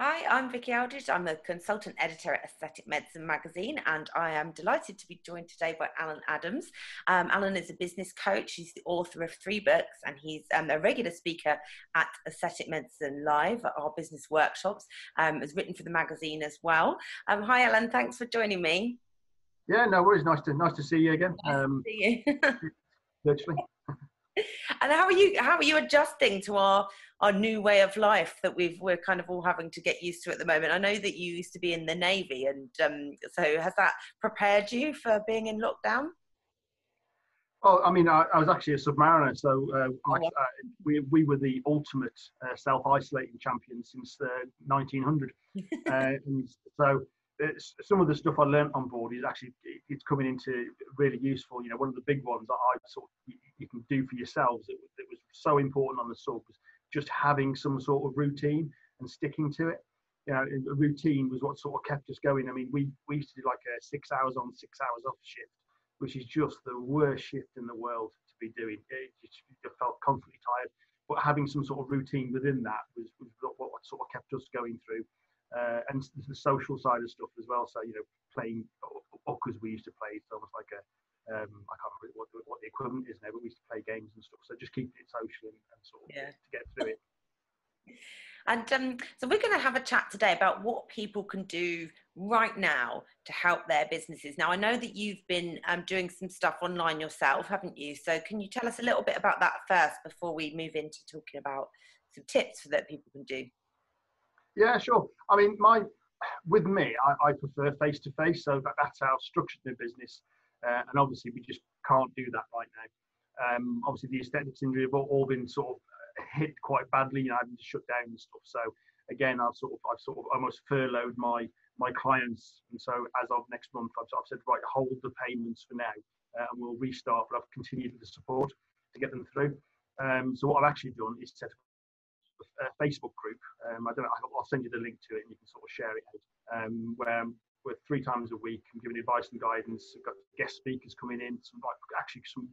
Hi, I'm Vicky Aldridge. I'm a consultant editor at Aesthetic Medicine magazine, and I am delighted to be joined today by Alan Adams. Alan is a business coach. He's the author of 3 books, and he's a regular speaker at Aesthetic Medicine Live at our business workshops. Has written for the magazine as well. Hi, Alan. Thanks for joining me. Yeah, no worries. Nice to see you again. Nice to see you. Virtually. And how are you adjusting to our new way of life that we're kind of all having to get used to at the moment? I know that you used to be in the Navy, and so has that prepared you for being in lockdown? Oh, I mean, I was actually a submariner, so Oh, we were the ultimate self-isolating champion since 1900. And so some of the stuff I learned on board is actually it's coming into really useful. You know, one of the big ones that I sort of you can do for yourselves that was so important on the sub was just having some sort of routine and sticking to it. You know, a routine was what sort of kept us going. I mean, we used to do like a 6 hours on, 6 hours off shift, which is just the worst shift in the world to be doing. You felt constantly tired, but having some sort of routine within that was what sort of kept us going through. And the social side of stuff as well. So, you know, playing because we used to play, it's almost like I can't remember what the equivalent is now, but we used to play games and stuff. So just keeping it social and sort of to get through it. And so we're going to have a chat today about what people can do right now to help their businesses. Now, I know that you've been doing some stuff online yourself, haven't you? So can you tell us a little bit about that first before we move into talking about some tips that people can do? Yeah, sure. I mean, with me, I prefer face-to-face, so that's how I've structured my business. And obviously, we just can't do that right now. Obviously, the aesthetics industry have all been sort of hit quite badly, you know, having to shut down and stuff. So again, I've sort of almost furloughed my clients, and so as of next month, I've said, right, hold the payments for now, and we'll restart. But I've continued the support to get them through. So what I've actually done is set up a Facebook group. I don't know. I'll send you the link to it, and you can sort of share it out. Where we're 3 times a week. I'm giving advice and guidance. I've got guest speakers coming in. Some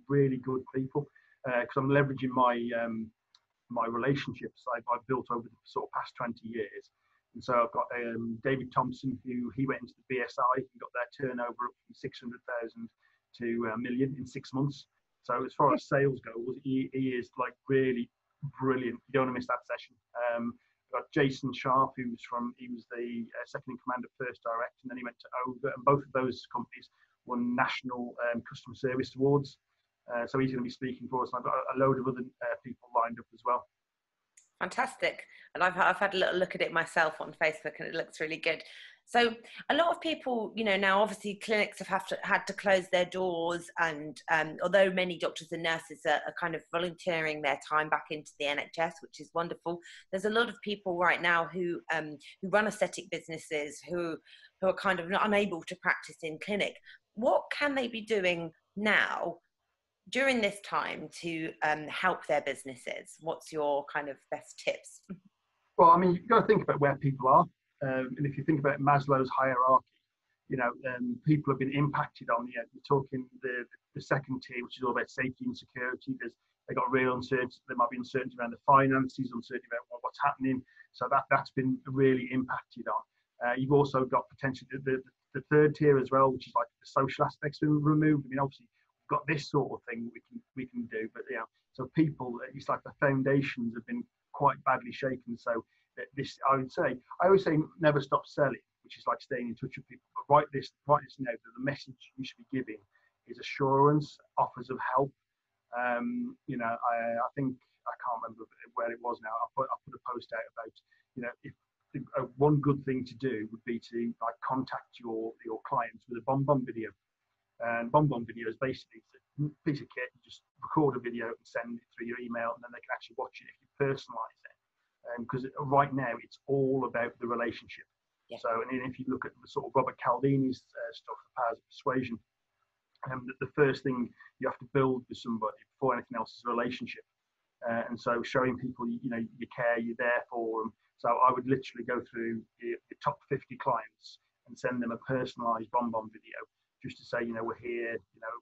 really good people because I'm leveraging my relationships I've built over the sort of past 20 years. And so I've got David Thompson, who he went into the BSI. He got their turnover up from 600,000 to $1 million in 6 months. So as far as sales goes, he is like really brilliant. You don't want to miss that session. Got Jason Sharp, he was the second in command at First Direct, and then he went to Over, and both of those companies won national customer service awards. So he's going to be speaking for us, and I've got a load of other people lined up as well. Fantastic. And I've had a little look at it myself on Facebook, and it looks really good. So a lot of people, you know, now obviously clinics have had to close their doors, and although many doctors and nurses are kind of volunteering their time back into the NHS, which is wonderful, there's a lot of people right now who run aesthetic businesses who are kind of unable to practice in clinic. What can they be doing now during this time to help their businesses? What's your kind of best tips? Well, I mean, you've got to think about where people are. And if you think about Maslow's hierarchy, you know, people have been impacted on the, you're talking the second tier, which is all about safety and security. They got real uncertainty. There might be uncertainty around the finances, uncertainty about what's happening. So that's been really impacted on. You've also got potentially the third tier as well, which is like the social aspects been removed. I mean, obviously, we've got this sort of thing we can do, but yeah. So people, it's like the foundations have been quite badly shaken. So I always say never stop selling, which is like staying in touch with people. But write this now, that the message you should be giving is assurance, offers of help. You know, I think, I can't remember where it was now. I put a post out about, you know, if one good thing to do would be to like contact your clients with a BombBomb video. And BombBomb video is basically a piece of kit. You just record a video and send it through your email, and then they can actually watch it if you personalize it. Because right now it's all about the relationship. Yeah. So, and if you look at the sort of Robert Cialdini's stuff, The Powers of Persuasion, the first thing you have to build with somebody before anything else is a relationship. And so showing people, you know, you care, you're there for them. So I would literally go through the top 50 clients and send them a personalized BombBomb video just to say, you know, we're here, you know,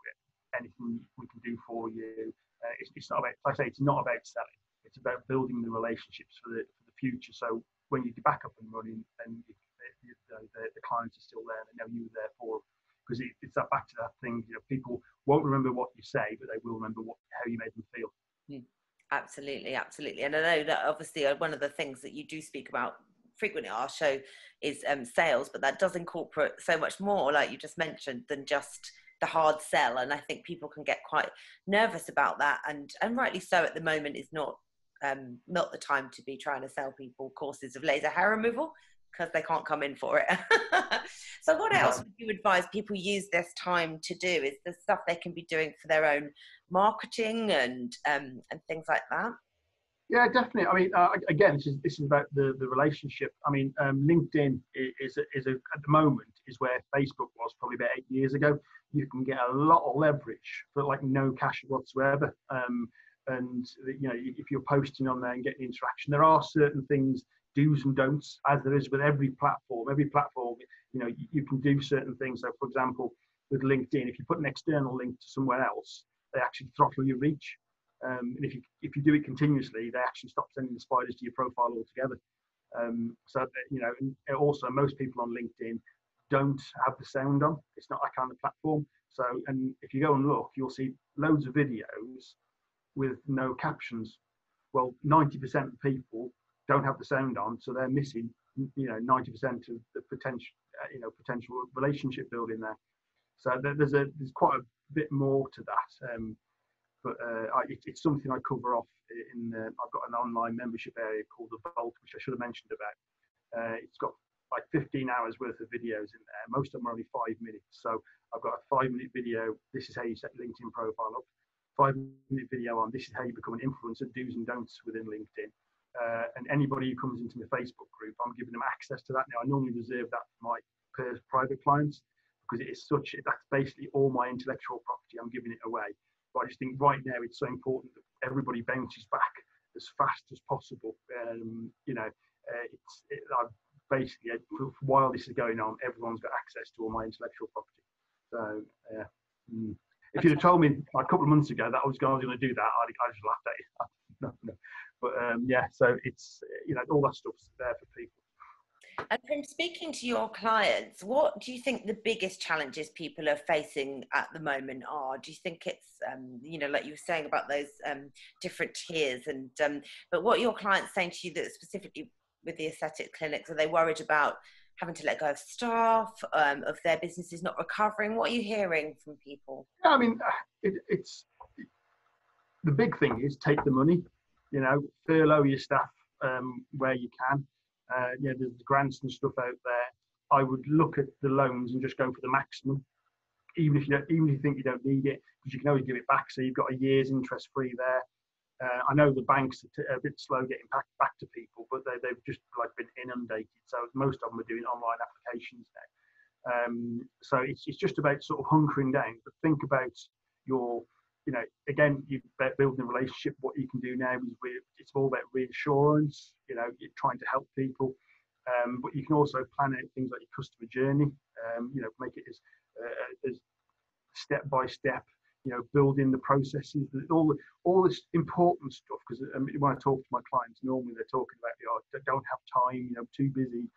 anything we can do for you. It's not about, like I say, it's not about selling. It's about building the relationships for the future. So when you get back up and running, then the clients are still there. They know you were there for them. Because it's that back to that thing, people won't remember what you say, but they will remember how you made them feel. Absolutely, absolutely. And I know that obviously one of the things that you do speak about frequently on our show is sales, but that does incorporate so much more, like you just mentioned, than just the hard sell. And I think people can get quite nervous about that, and rightly so. At the moment is not the time to be trying to sell people courses of laser hair removal, because they can't come in for it. So what else would you advise people use this time to do? Is there stuff they can be doing for their own marketing and things like that? Yeah, definitely. I mean, again, this is about the relationship. I mean, LinkedIn is at the moment is where Facebook was probably about 8 years ago. You can get a lot of leverage for like no cash whatsoever. And if you're posting on there and getting interaction, there are certain things, do's and don'ts, as there is with every platform. Every platform, you can do certain things. So, for example, with LinkedIn, if you put an external link to somewhere else, they actually throttle your reach. And if you do it continuously, they actually stop sending the spiders to your profile altogether. And also most people on LinkedIn don't have the sound on. It's not that kind of platform. So, and if you go and look, you'll see loads of videos with no captions. Well, 90% of people don't have the sound on, so they're missing 90% of the potential relationship building there. So there's quite a bit more to that. But it's something I cover off I've got an online membership area called the Vault, which I should have mentioned about. It's got like 15 hours worth of videos in there. Most of them are only 5 minutes. So I've got a 5-minute video. This is how you set LinkedIn profile up. 5-minute video on this is how you become an influencer, do's and don'ts within LinkedIn. And anybody who comes into my Facebook group, I'm giving them access to that now. I normally reserve that for my private clients, because that's basically all my intellectual property. I'm giving it away. But I just think right now it's so important that everybody bounces back as fast as possible. Basically, while this is going on, everyone's got access to all my intellectual property. So, if you'd have told me a couple of months ago that I was going to do that, I'd just laughed at you. No. But so it's all that stuff's there for people. And from speaking to your clients, what do you think the biggest challenges people are facing at the moment are? Do you think it's, like you were saying about those different tiers, but what are your clients saying to you that specifically with the aesthetic clinics? Are they worried about having to let go of staff, of their businesses not recovering? What are you hearing from people? Yeah, I mean, it's the big thing is take the money, furlough your staff where you can. There's grants and stuff out there. I would look at the loans and just go for the maximum, even if you think you don't need it, because you can always give it back. So you've got a year's interest free there. I know the banks are a bit slow getting back to people, but they've just been inundated. So most of them are doing online applications now. So it's just about sort of hunkering down, but think about your, again, you're building a relationship. What you can do now is it's all about reassurance. You're trying to help people, but you can also plan out things like your customer journey. Make it as step by step. Building the processes, all this important stuff. Because when I talk to my clients, normally they're talking about, I don't have time, too busy.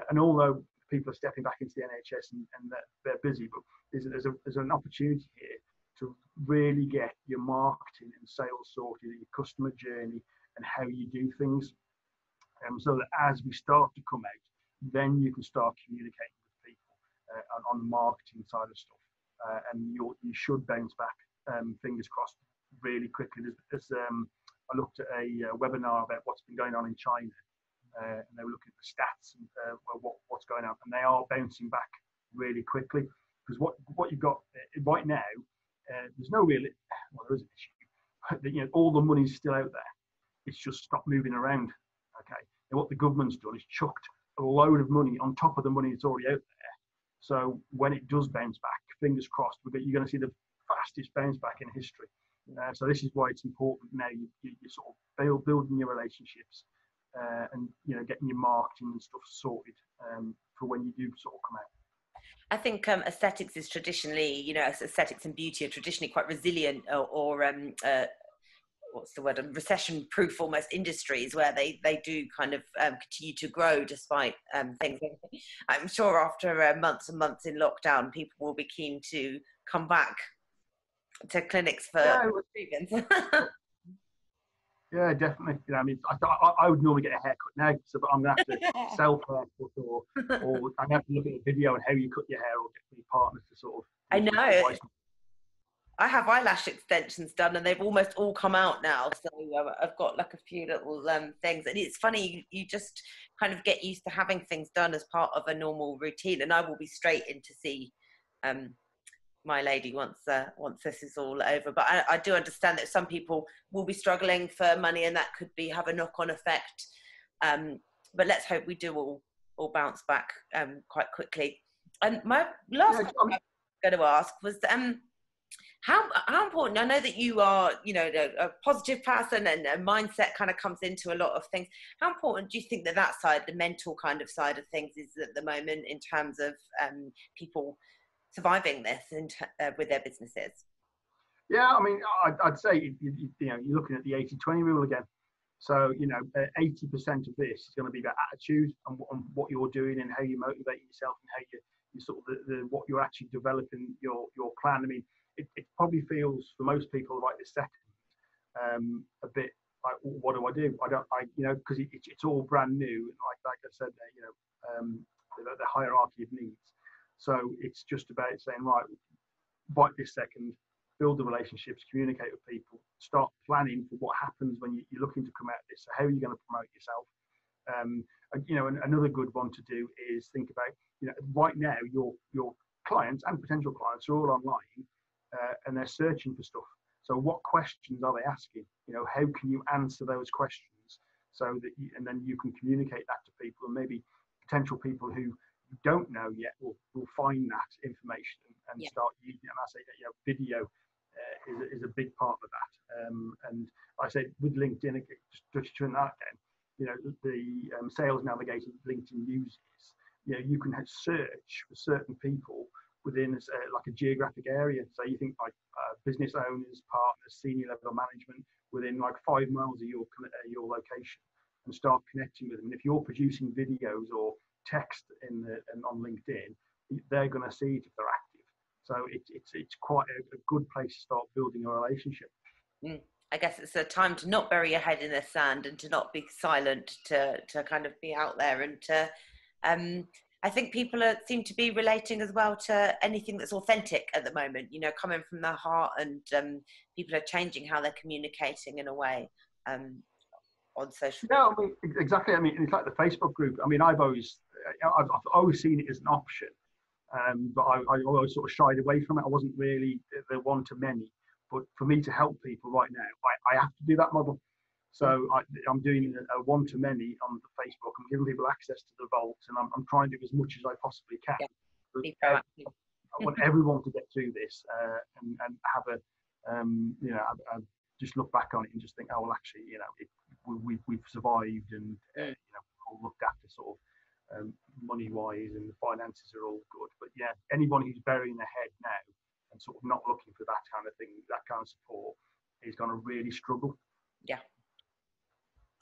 And although people are stepping back into the NHS and they're busy, but there's an opportunity here to really get your marketing and sales sorted, your customer journey, and how you do things. So that as we start to come out, then you can start communicating with people on the marketing side of stuff. And you should bounce back, fingers crossed, really quickly. I looked at a webinar about what's been going on in China, and they were looking at the stats and what's going on, and they are bouncing back really quickly. Because what you've got right now, there's no real, there is an issue. All the money's still out there. It's just stopped moving around. Okay, and what the government's done is chucked a load of money on top of the money that's already out there. So when it does bounce back, fingers crossed, you're going to see the fastest bounce back in history. So this is why it's important now you sort of building your relationships and getting your marketing and stuff sorted for when you do sort of come out. I think aesthetics is traditionally, aesthetics and beauty are traditionally quite resilient or what's the word, recession proof almost industries where they do kind of continue to grow despite things. I'm sure after months and months in lockdown, people will be keen to come back to clinics for treatments. Yeah, definitely. You know, I mean, I would normally get a haircut now, so but I'm gonna have to self-haircut, or I'm gonna have to look at a video on how you cut your hair, or get your partner to sort of. I know. I have eyelash extensions done, and they've almost all come out now. So I've got like a few little things, and it's funny. You just kind of get used to having things done as part of a normal routine. And I will be straight in to see my lady once this is all over. But I do understand that some people will be struggling for money, and that could have a knock-on effect. But let's hope we do all bounce back quite quickly. And my last question I was going to ask was how important, I know that you are, you know, a positive person, and a mindset kind of comes into a lot of things. How important do you think that side, the mental kind of side of things, is at the moment in terms of people surviving this with their businesses? Yeah, I mean, I'd say, you know, you're looking at the 80-20 rule again. So, you know, 80% of this is going to be about attitude and what you're doing, and how you motivate yourself, and how you sort of what you're actually developing your plan. I mean, it probably feels for most people right this second a bit like, what do? You know, because it's all brand new, and like I said there, you know, the hierarchy of needs. So it's just about saying, right, right this second, build the relationships, communicate with people, start planning for what happens when you're looking to come out of this. So how are you going to promote yourself? And, you know, another good one to do is think about, you know, right now your clients and potential clients are all online, and they're searching for stuff. So what questions are they asking? You know, how can you answer those questions so that and then you can communicate that to people, and maybe potential people who you don't know yet will find that information and start using it. And I say that, you know, video is a big part of that. And I say with LinkedIn, just touching that again, you know, the sales navigator LinkedIn uses, you know, you can search for certain people within like a geographic area. So you think like business owners, partners, senior level management within like 5 miles of your location, and start connecting with them. And if you're producing videos or text on LinkedIn, they're going to see it if they're active. So it's quite a good place to start building a relationship. I guess it's a time to not bury your head in the sand, and to not be silent, to kind of be out there, and to I think people seem to be relating as well to anything that's authentic at the moment, you know, coming from their heart, and people are changing how they're communicating in a way on social media. Yeah, I mean, exactly. I mean, it's like the Facebook group. I mean, I've always seen it as an option, but I always sort of shied away from it. I wasn't really the one-to-many. But for me to help people right now, I have to do that model. So I'm doing a one-to-many on the Facebook. I'm giving people access to the vault, and I'm trying to do as much as I possibly can. Yeah. I want everyone to get through this and have a, you know, just look back on it and just think, oh, well, actually, you know, we've survived, and you know, all looked after sort of money-wise, and the finances are all good. But yeah, anyone who's burying their head now and sort of not looking for that kind of thing, that kind of support, is going to really struggle. Yeah.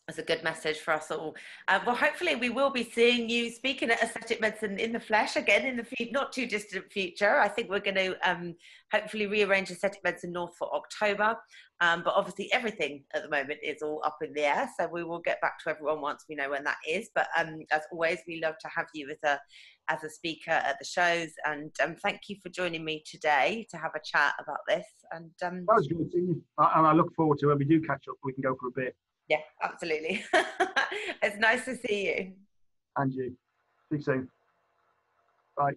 That's a good message for us all. Well, hopefully we will be seeing you speaking at Aesthetic Medicine in the flesh again in the not too distant future. I think we're going to hopefully rearrange Aesthetic Medicine North for October. But obviously everything at the moment is all up in the air. So we will get back to everyone once we know when that is. But as always, we love to have you as a speaker at the shows. And thank you for joining me today to have a chat about this. And that was good seeing you. And I look forward to when we do catch up, we can go for a beer. Yeah, absolutely. It's nice to see you. And you. Speak soon. Bye.